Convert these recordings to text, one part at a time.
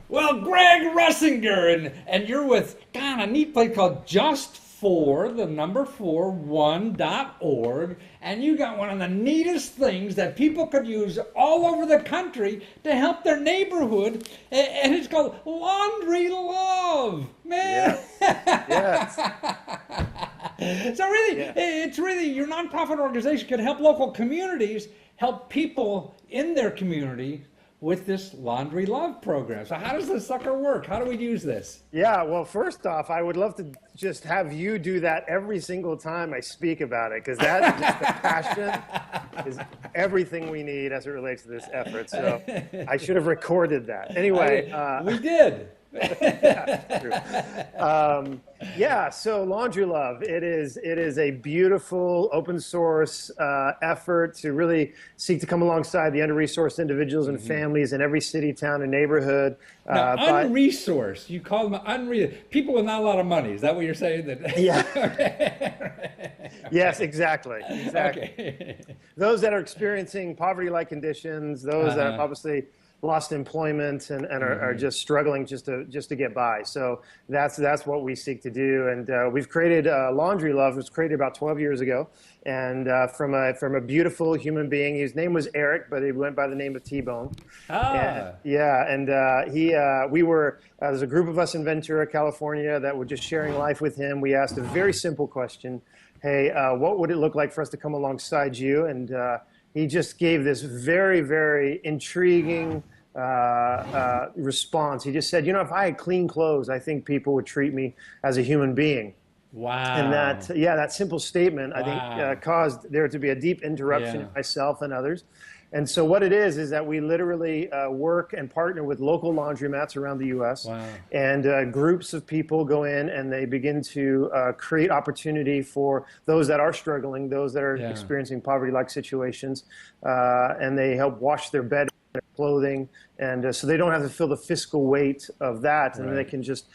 Well, Greg Russinger, and you're with, God, a neat place called Just For, the number 4, 1.org, and you got one of the neatest things that people could use all over the country to help their neighborhood, and it's called Laundry Love. Man. Yes. Yes. So really, Yeah. it's really your nonprofit organization can help local communities help people in their community with this Laundry Love program. So how does this sucker work? How do we use this? Yeah. Well, first off, I would love to just have you do that every single time I speak about it, because that just the passion is everything we need as it relates to this effort. So I should have recorded that. Anyway, We did. yeah, true. Yeah, so Laundry Love, it is a beautiful open source effort to really seek to come alongside the under-resourced individuals and families in every city, town, and neighborhood. Now, unresourced, you call them people with not a lot of money. Is that what you're saying? Yeah. Okay. Yes, exactly. Okay. Those that are experiencing poverty-like conditions, those that have obviously lost employment and are just struggling just to get by. So that's what we seek to do. And we've created Laundry Love. It was created about 12 years ago, and from a beautiful human being. His name was Eric, but he went by the name of T-Bone. And, yeah, and there's a group of us in Ventura, California, that were just sharing life with him. We asked a very simple question: hey, what would it look like for us to come alongside you? And he just gave this very, very intriguing response. He just said, if I had clean clothes, I think people would treat me as a human being. Wow. And that simple statement, I think, caused there to be a deep interruption in myself and others. And so what it is that we literally work and partner with local laundromats around the U.S. Wow. And groups of people go in and they begin to create opportunity for those that are struggling, those that are experiencing poverty-like situations, and they help wash their bed, their clothing, and so they don't have to feel the fiscal weight of that, and they can just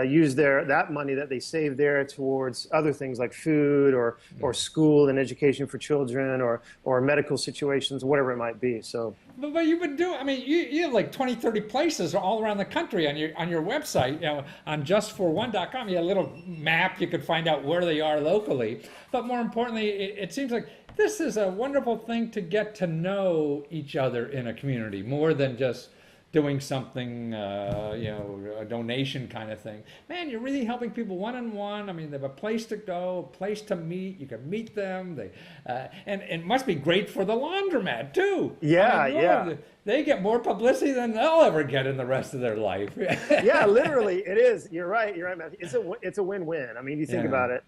use that money that they save there towards other things like food or school and education for children or medical situations, whatever it might be. So, but you've been doing, I mean, you have like 20, 30 places all around the country on your website, on justfor1.com. You have a little map, you could find out where they are locally. But more importantly, it seems like this is a wonderful thing to get to know each other in a community more than just doing something, a donation kind of thing. Man, you're really helping people one-on-one. I mean, they have a place to go, a place to meet. You can meet them. And it must be great for the laundromat, too. Yeah, I mean, yeah. They get more publicity than they'll ever get in the rest of their life. Yeah, literally, it is. You're right, Matthew. It's a win-win. I mean, you think about it.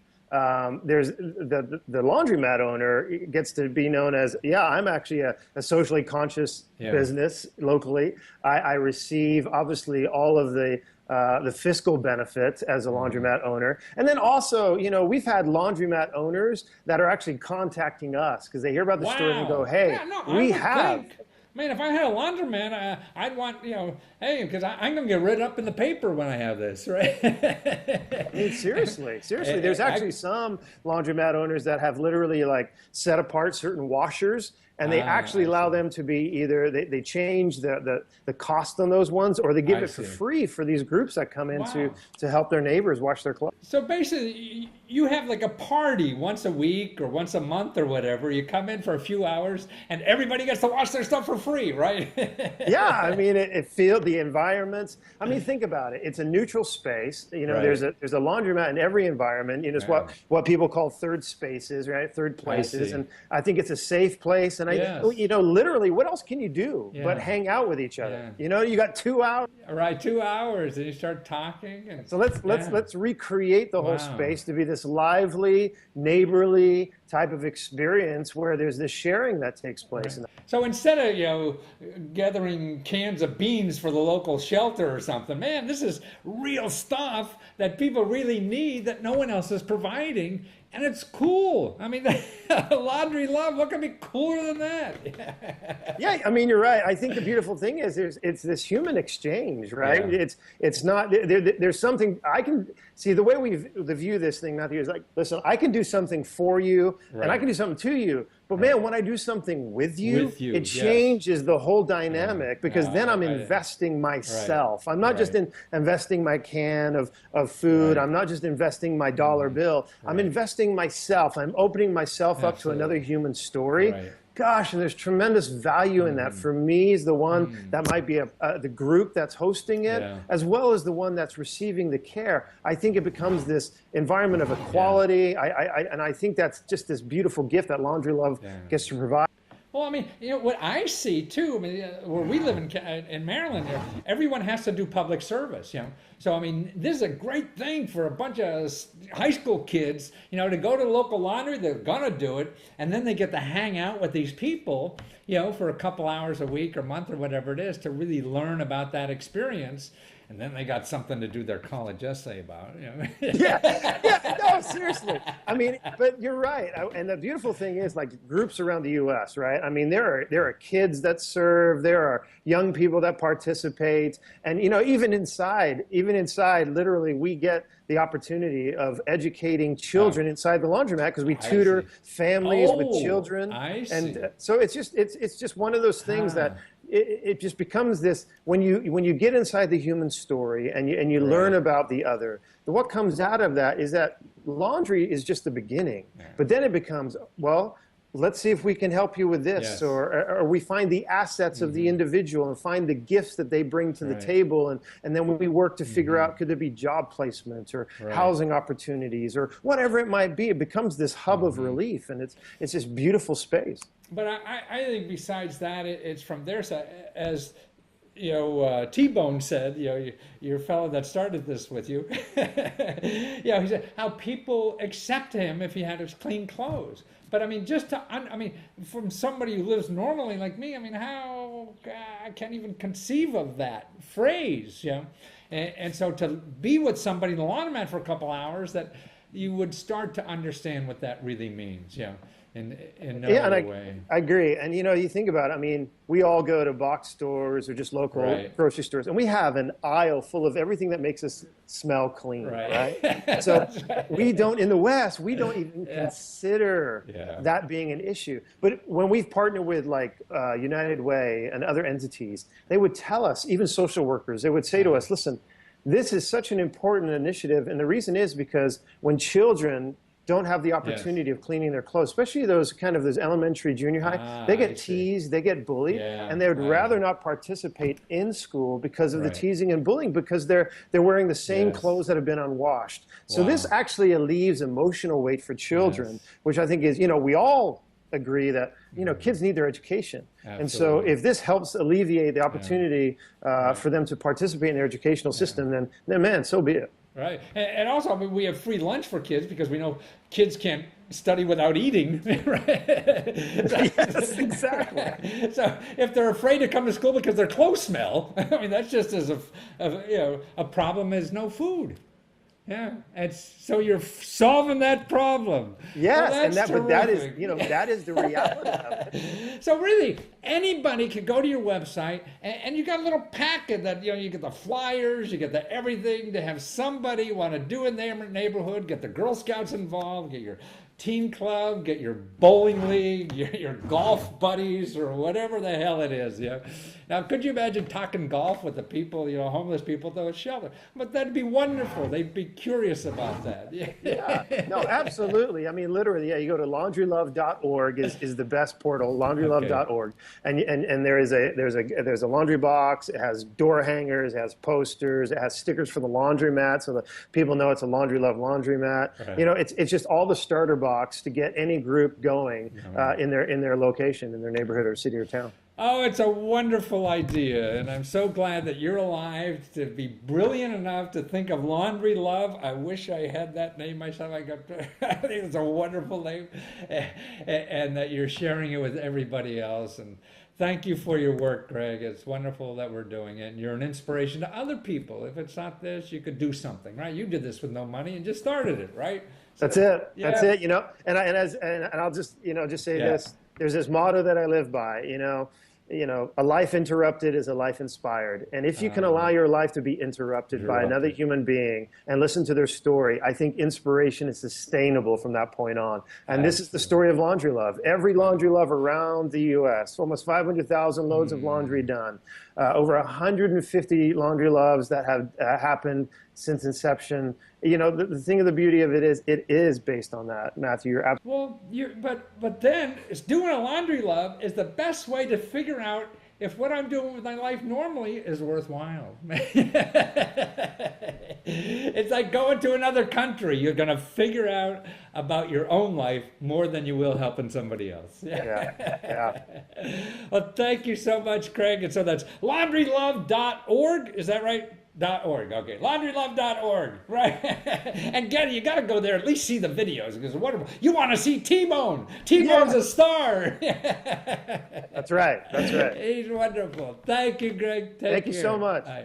There's the laundromat owner gets to be known as, I'm actually a socially conscious business locally. I receive obviously all of the fiscal benefits as a laundromat owner. And then also, we've had laundromat owners that are actually contacting us because they hear about the story and go, hey, we have. Man, if I had a laundromat, I'd want, hey, because I'm going to get written up in the paper when I have this, right? I mean, seriously. There's actually some laundromat owners that have literally like set apart certain washers, and they actually allow them to be either they change the cost on those ones, or they give it for free for these groups that come in to help their neighbors wash their clothes. So basically, you have like a party once a week or once a month or whatever. You come in for a few hours, and everybody gets to wash their stuff for free, right? Yeah, I mean, it feels the environments. I mean, think about it. It's a neutral space. There's a laundromat in every environment. It's what people call third spaces, right? Third places, and I think it's a safe place. And literally, what else can you do but hang out with each other? You got 2 hours. Right, 2 hours, and you start talking. And so let's recreate the whole space to be this lively, neighborly type of experience where there's this sharing that takes place. Right. So instead of gathering cans of beans for the local shelter or something, man, this is real stuff that people really need that no one else is providing. And it's cool. I mean, Laundry Love, what can be cooler than that? Yeah, I mean, you're right. I think the beautiful thing is it's this human exchange, right? Yeah. It's not, there's something, I can, see the way we view this thing, Matthew, is like, listen, I can do something for you, and I can do something to you, But man, when I do something with you, it yes. changes the whole dynamic, because No, then I'm investing myself. Right. I'm not just investing my can of food. Right. I'm not just investing my dollar bill. I'm investing myself. I'm opening myself up to another human story. Right. Gosh, and there's tremendous value in that. For me, is the one that might be the group that's hosting it, as well as the one that's receiving the care. I think it becomes this environment of equality. And I think that's just this beautiful gift that Laundry Love gets to provide. Well, I mean, what I see too, I mean, where we live in Maryland, everyone has to do public service, So, I mean, this is a great thing for a bunch of high school kids, to go to the local laundry. They're going to do it. And then they get to hang out with these people, for a couple hours a week or month or whatever it is, to really learn about that experience. And then they got something to do their college essay about. No, seriously. I mean, but you're right. And the beautiful thing is, like, groups around the U.S., right? I mean, there are kids that serve, there are young people that participate, and even inside, literally, we get the opportunity of educating children inside the laundromat, because we tutor families with children. And so it's just one of those things that. It just becomes this, when you get inside the human story and you learn about the other, what comes out of that is that laundry is just the beginning. But then it becomes, well, let's see if we can help you with this, or we find the assets of the individual and find the gifts that they bring to the table, and then we work to figure out, could there be job placement or housing opportunities or whatever it might be. It becomes this hub of relief, and it's this beautiful space. But I think besides that, it's from their side, as T-Bone said, your fellow that started this with you, he said how people accept him if he had his clean clothes. But I mean, from somebody who lives normally like me, I mean, I can't even conceive of that phrase, And so to be with somebody in the laundromat for a couple hours, that you would start to understand what that really means, in no other way. I agree. And you think about it, I mean, we all go to box stores or just local grocery stores, and we have an aisle full of everything that makes us smell clean, right? So we don't, in the West, we don't even consider that being an issue. But when we've partnered with like United Way and other entities, they would tell us, even social workers, they would say to us, listen, this is such an important initiative. And the reason is because when children don't have the opportunity of cleaning their clothes, especially those elementary, junior high, they get teased, they get bullied, and they would rather not participate in school because of the teasing and bullying, because they're wearing the same clothes that have been unwashed. So this actually relieves emotional weight for children, which I think is, we all agree that kids need their education. And so if this helps alleviate the opportunity for them to participate in their educational system, then man, so be it. Right. And also, I mean, we have free lunch for kids because we know kids can't study without eating. Right? Yes, exactly. So if they're afraid to come to school because their clothes smell, I mean, that's just as a problem as no food. Yeah, and so you're solving that problem. Yes, well, that is the reality of it. So really, anybody can go to your website, and you got a little packet that you get the flyers, you get the everything to have somebody want to do in their neighborhood, get the Girl Scouts involved, get your teen club, get your bowling league, your golf buddies, or whatever the hell it is. Now, could you imagine talking golf with the people, homeless people at the shelter? But that'd be wonderful. They'd be curious about that. No, absolutely. I mean, literally, you go to laundrylove.org is the best portal, laundrylove.org, and there's a laundry box. It has door hangers, it has posters, it has stickers for the laundromat, so that people know it's a Laundry Love laundromat. Right. It's just all the starter box to get any group going in their location, in their neighborhood or city or town. Oh, it's a wonderful idea, and I'm so glad that you're alive to be brilliant enough to think of Laundry Love. I wish I had that name myself. I think it's a wonderful name, and that you're sharing it with everybody else. And thank you for your work, Greg. It's wonderful that we're doing it, and you're an inspiration to other people. If it's not this, you could do something, right? You did this with no money and just started it, right? That's it. Yeah. That's it. And I'll just say this. There's this motto that I live by. a life interrupted is a life inspired. And if you can allow your life to be interrupted by another human being and listen to their story, I think inspiration is sustainable from that point on. And this is the story of Laundry Love. Every Laundry Love around the U.S., almost 500,000 loads of laundry done, over 150 Laundry Loves that have happened since inception. The thing of the beauty of it is based on that, Matthew. You're absolutely but then it's doing a Laundry Love is the best way to figure out if what I'm doing with my life normally is worthwhile. It's like going to another country. You're going to figure out about your own life more than you will helping somebody else. Yeah. Well, thank you so much, Craig. And so that's laundrylove.org. Is that right? .org. Okay, laundrylove.org, right? And you got to go there, at least see the videos, because it's wonderful. You want to see T-Bone. T-Bone's a star. That's right. He's wonderful. Thank you, Greg. Thank you so much. Bye.